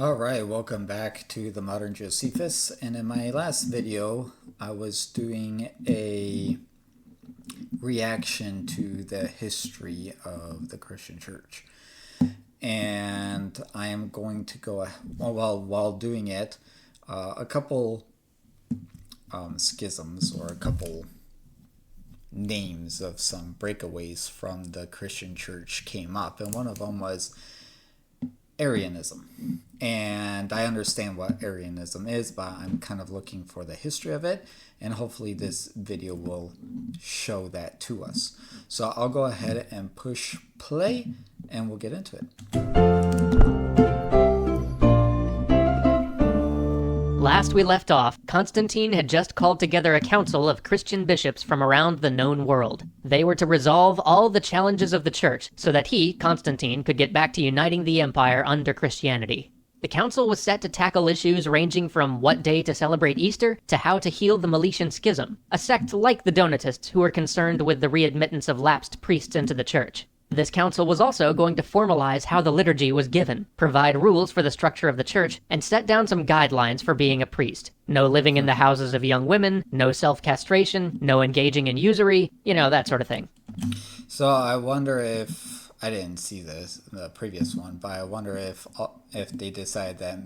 All right, welcome back to the Modern Josephus. And in my last video, I was doing a reaction to the history of the Christian Church. And I am going to go, while doing it, a couple schisms or a couple names of some breakaways from the Christian Church came up. And one of them was Arianism. And I understand what Arianism is, but I'm kind of looking for the history of it, and hopefully this video will show that to us. So I'll go ahead and push play and we'll get into it. Last we left off, Constantine had just called together a council of Christian bishops from around the known world. They were to resolve all the challenges of the church so that he, Constantine, could get back to uniting the empire under Christianity. The council was set to tackle issues ranging from what day to celebrate Easter to how to heal the Meletian Schism, a sect like the Donatists who were concerned with the readmittance of lapsed priests into the church. This council was also going to formalize how the liturgy was given, provide rules for the structure of the church, and set down some guidelines for being a priest. No living in the houses of young women, no self-castration, no engaging in usury, that sort of thing. So I wonder if, I didn't see the previous one, but I wonder if they decide that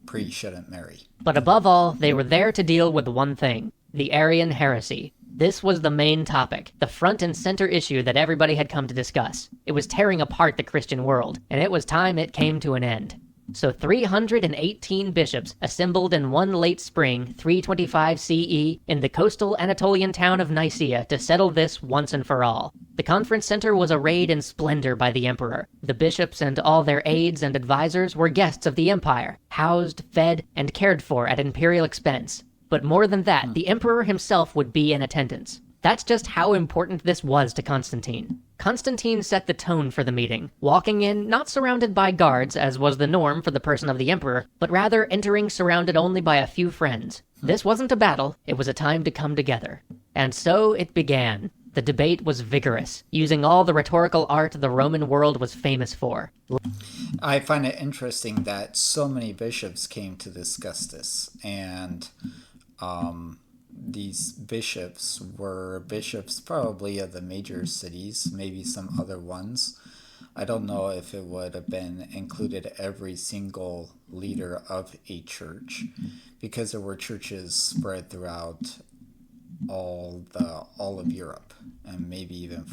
priests shouldn't marry. But above all, they were there to deal with one thing: the Arian heresy. This was the main topic, the front and center issue that everybody had come to discuss. It was tearing apart the Christian world, and it was time it came to an end. So 318 bishops assembled in one late spring, 325 CE, in the coastal Anatolian town of Nicaea to settle this once and for all. The conference center was arrayed in splendor by the emperor. The bishops and all their aides and advisors were guests of the empire, housed, fed, and cared for at imperial expense. But more than that, the emperor himself would be in attendance. That's just how important this was to Constantine. Constantine set the tone for the meeting, walking in not surrounded by guards, as was the norm for the person of the emperor, but rather entering surrounded only by a few friends. This wasn't a battle, it was a time to come together. And so it began. The debate was vigorous, using all the rhetorical art the Roman world was famous for. I find it interesting that so many bishops came to discuss this, and these bishops were bishops probably of the major cities, maybe some other ones. I don't know if it would have been included every single leader of a church, because there were churches spread throughout all of Europe, and maybe even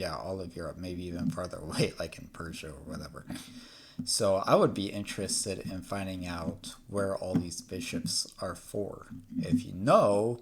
all of Europe, maybe even farther away, like in Persia or whatever. So I would be interested in finding out where all these bishops are for. If you know,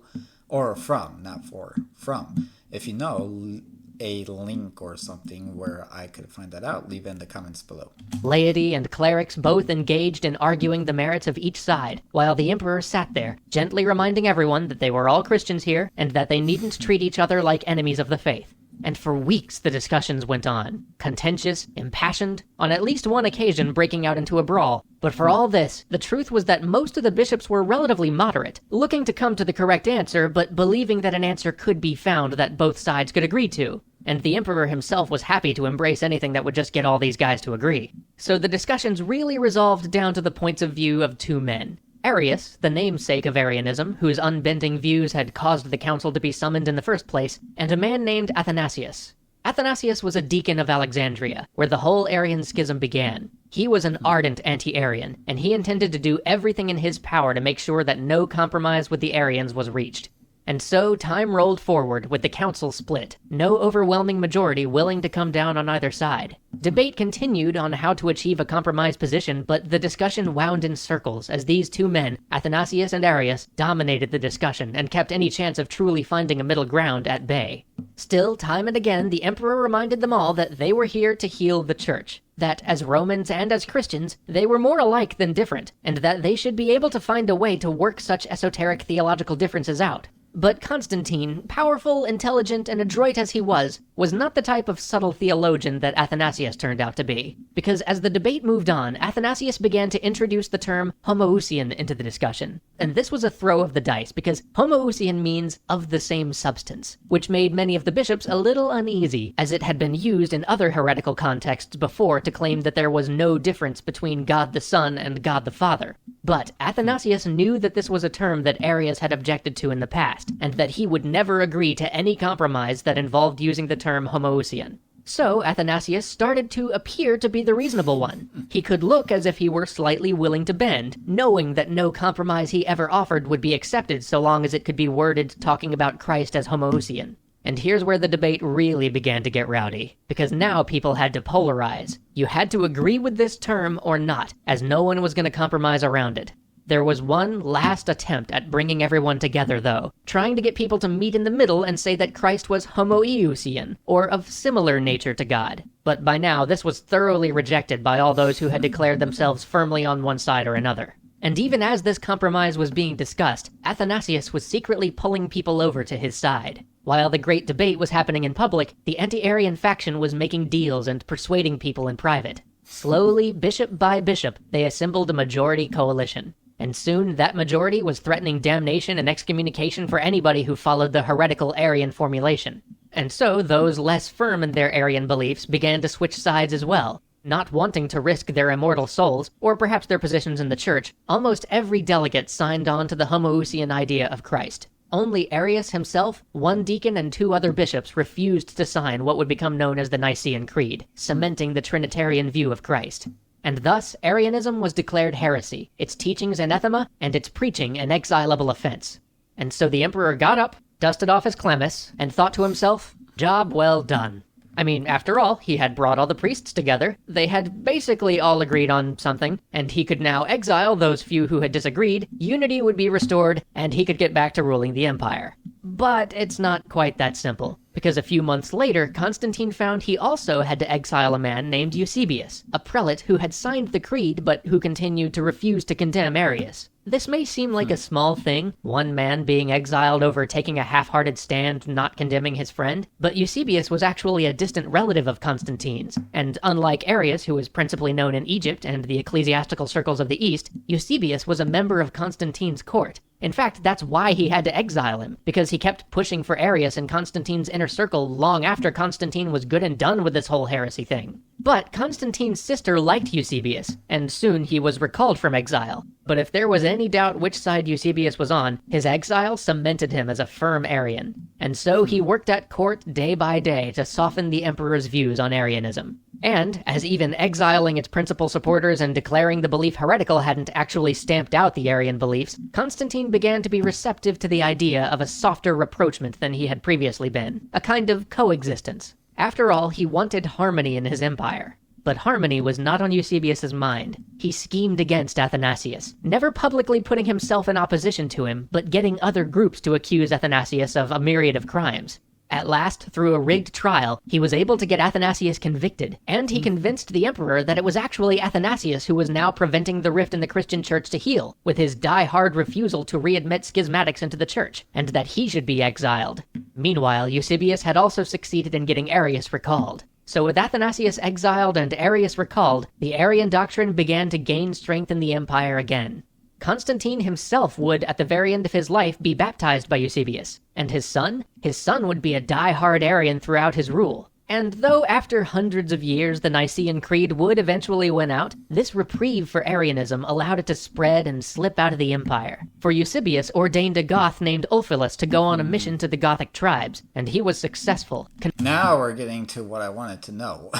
or from, not for, from. If you know a link or something where I could find that out, leave it in the comments below. Laity and clerics both engaged in arguing the merits of each side, while the emperor sat there, gently reminding everyone that they were all Christians here, and that they needn't treat each other like enemies of the faith. And for weeks the discussions went on, contentious, impassioned, on at least one occasion breaking out into a brawl. But for all this, the truth was that most of the bishops were relatively moderate, looking to come to the correct answer, but believing that an answer could be found that both sides could agree to. And the emperor himself was happy to embrace anything that would just get all these guys to agree. So the discussions really resolved down to the points of view of two men: Arius, the namesake of Arianism, whose unbending views had caused the council to be summoned in the first place, and a man named Athanasius. Athanasius was a deacon of Alexandria, where the whole Arian schism began. He was an ardent anti-Arian, and he intended to do everything in his power to make sure that no compromise with the Arians was reached. And so time rolled forward with the council split, no overwhelming majority willing to come down on either side. Debate continued on how to achieve a compromise position, but the discussion wound in circles as these two men, Athanasius and Arius, dominated the discussion and kept any chance of truly finding a middle ground at bay. Still, time and again, the emperor reminded them all that they were here to heal the church, that as Romans and as Christians, they were more alike than different, and that they should be able to find a way to work such esoteric theological differences out. But Constantine, powerful, intelligent, and adroit as he was not the type of subtle theologian that Athanasius turned out to be. Because as the debate moved on, Athanasius began to introduce the term homoousian into the discussion. And this was a throw of the dice, because homoousian means of the same substance, which made many of the bishops a little uneasy, as it had been used in other heretical contexts before to claim that there was no difference between God the Son and God the Father. But Athanasius knew that this was a term that Arius had objected to in the past, and that he would never agree to any compromise that involved using the term homoousian. So Athanasius started to appear to be the reasonable one. He could look as if he were slightly willing to bend, knowing that no compromise he ever offered would be accepted so long as it could be worded talking about Christ as homoousian. And here's where the debate really began to get rowdy, because now people had to polarize. You had to agree with this term or not, as no one was going to compromise around it. There was one last attempt at bringing everyone together, though, trying to get people to meet in the middle and say that Christ was homoiousian, or of similar nature to God. But by now, this was thoroughly rejected by all those who had declared themselves firmly on one side or another. And even as this compromise was being discussed, Athanasius was secretly pulling people over to his side. While the great debate was happening in public, the anti-Arian faction was making deals and persuading people in private. Slowly, bishop by bishop, they assembled a majority coalition. And soon that majority was threatening damnation and excommunication for anybody who followed the heretical Arian formulation. And so those less firm in their Arian beliefs began to switch sides as well. Not wanting to risk their immortal souls, or perhaps their positions in the church, almost every delegate signed on to the homoousian idea of Christ. Only Arius himself, one deacon, and 2 other bishops refused to sign what would become known as the Nicene Creed, cementing the Trinitarian view of Christ. And thus, Arianism was declared heresy, its teachings anathema, and its preaching an exilable offense. And so the emperor got up, dusted off his chlamys, and thought to himself, job well done. I mean, after all, he had brought all the priests together, they had basically all agreed on something, and he could now exile those few who had disagreed, unity would be restored, and he could get back to ruling the empire. But it's not quite that simple, because a few months later, Constantine found he also had to exile a man named Eusebius, a prelate who had signed the creed but who continued to refuse to condemn Arius. This may seem like a small thing, one man being exiled over taking a half-hearted stand not condemning his friend, but Eusebius was actually a distant relative of Constantine's, and unlike Arius, who was principally known in Egypt and the ecclesiastical circles of the East, Eusebius was a member of Constantine's court. In fact, that's why he had to exile him, because he kept pushing for Arius in Constantine's inner circle long after Constantine was good and done with this whole heresy thing. But Constantine's sister liked Eusebius, and soon he was recalled from exile. But if there was any doubt which side Eusebius was on, his exile cemented him as a firm Arian. And so he worked at court day by day to soften the emperor's views on Arianism. And, as even exiling its principal supporters and declaring the belief heretical hadn't actually stamped out the Arian beliefs, Constantine began to be receptive to the idea of a softer rapprochement than he had previously been, a kind of coexistence. After all, he wanted harmony in his empire. But harmony was not on Eusebius's mind. He schemed against Athanasius, never publicly putting himself in opposition to him, but getting other groups to accuse Athanasius of a myriad of crimes. At last, through a rigged trial, he was able to get Athanasius convicted, and he convinced the emperor that it was actually Athanasius who was now preventing the rift in the Christian church to heal, with his die-hard refusal to readmit schismatics into the church, and that he should be exiled. Meanwhile, Eusebius had also succeeded in getting Arius recalled. So with Athanasius exiled and Arius recalled, the Arian doctrine began to gain strength in the empire again. Constantine himself would, at the very end of his life, be baptized by Eusebius, and his son? His son would be a die-hard Arian throughout his rule. And though after hundreds of years the Nicene Creed would eventually win out, this reprieve for Arianism allowed it to spread and slip out of the empire. For Eusebius ordained a Goth named Ulphilas to go on a mission to the Gothic tribes, and he was successful. Now we're getting to what I wanted to know.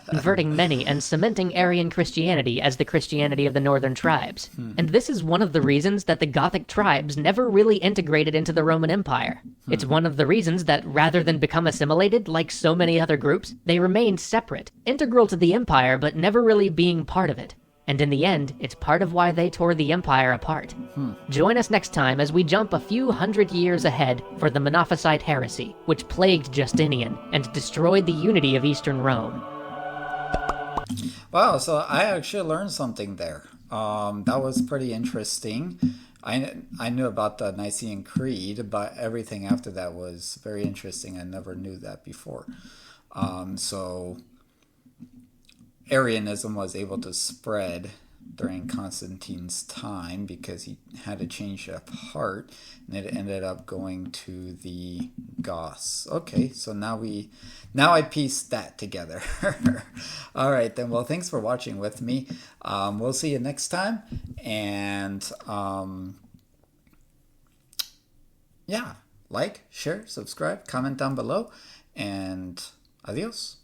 Converting many and cementing Arian Christianity as the Christianity of the northern tribes. And this is one of the reasons that the Gothic tribes never really integrated into the Roman Empire. It's one of the reasons that rather than become assimilated like so many other groups, they remained separate, integral to the empire but never really being part of it. And in the end, it's part of why they tore the empire apart. Join us next time as we jump a few hundred years ahead for the Monophysite heresy, which plagued Justinian and destroyed the unity of Eastern Rome. Wow, so I actually learned something there. That was pretty interesting. I knew about the Nicene Creed, but everything after that was very interesting. I never knew that before. So Arianism was able to spread during Constantine's time because he had a change of heart, and it ended up going to the Goths. Okay, so now I pieced that together. All right, then. Well, thanks for watching with me. We'll see you next time, and yeah, like, share, subscribe, comment down below, and adios.